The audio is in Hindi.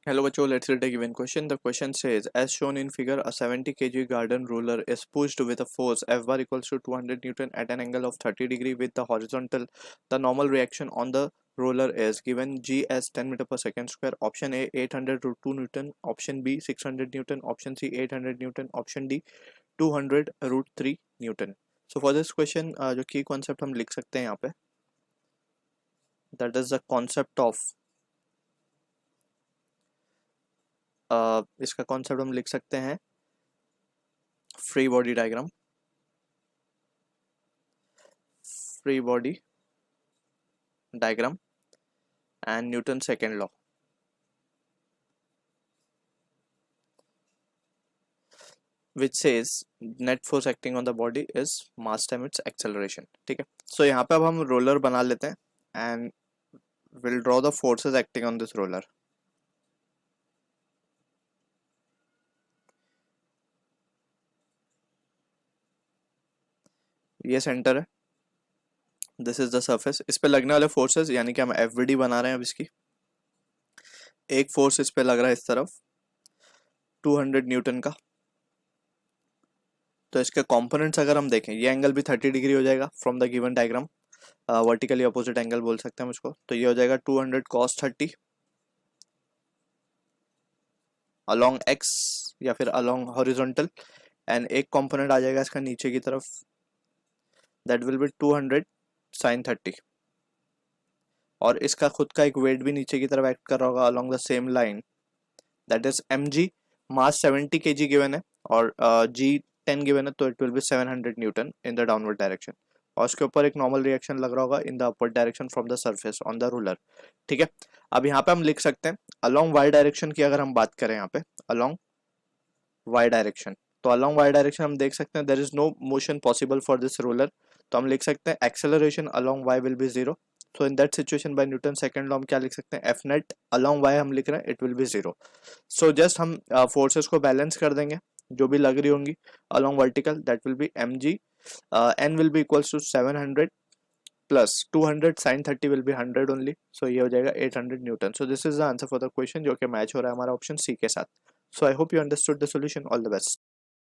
Hello बच्चों, let's read a given question. The question says, as shown in figure, a 70 kg garden roller is pushed with a force F bar equals to 200 Newton at an angle of 30 degree with the horizontal. The normal reaction on the roller is given G as 10 meter per second square. Option A 800 root 2 Newton. Option B 600 Newton. Option C 800 Newton. Option D 200 root 3 Newton. So for this question, जो key concept हम लिख सकते हैं यहाँ पे, that is the concept of इसका कॉन्सेप्ट हम लिख सकते हैं free body diagram, free body diagram and Newton second law. which says net force acting on the body is mass times its acceleration. ठीक है, so यहाँ पे अब हम रोलर बना लेते हैं and we'll draw the forces acting on this roller. ये सेंटर है, दिस इज द सरफेस. इस पे लगने वाले फोर्सेस यानी कि हम एफवीडी बना रहे हैं. अब इसकी एक फोर्स इस पे लग रहा है इस तरफ 200 न्यूटन का. तो इसके कंपोनेंट्स अगर हम देखें, ये एंगल भी 30 डिग्री हो जाएगा from the given diagram, vertically opposite angle बोल सकते हैं हम इसको. तो ये हो जाएगा 200 cos 30 अलोंग एक्स या फिर अलोंग हॉरिजॉन्टल, एंड एक कंपोनेंट आ जाएगा इसका नीचे की तरफ, दैट विल बी 200 sin 30. और इसका खुद का एक वेट भी नीचे की तरफ एक्ट कर रहा होगा along the same line, that is mg. Mass 70 kg given है और g 10 गिवन है, तो it will B 700 Newton in the downward direction. और उसके ऊपर एक नॉर्मल रिएक्शन लग रहा होगा in the upward direction from the surface on the ruler. ठीक है, अब यहाँ पे हम लिख सकते हैं अलोंग वाई डायरेक्शन की अगर हम बात करें यहाँ पे अलोंग वाई डायरेक्शन, तो अलोंग वाई डायरेक्शन हम देख सकते हैं there is no motion possible for this roller. तो हम लिख सकते हैं acceleration along Y will be zero. So in that situation by Newton second law हम क्या लिख सकते हैं, एफ नेट अलोंग वाई हम लिख रहे हैं it will be zero. So just हम फोर्सेस को बैलेंस कर देंगे जो भी लग रही होंगी along vertical, that will be M G. N will be equals to 700 plus 200 sine 30 will be 100 only. So ये हो जाएगा 800 newton. So this is the answer for the question जो कि मैच हो रहा है हमारा ऑप्शन सी के साथ. So I hope you understood the solution. All the best.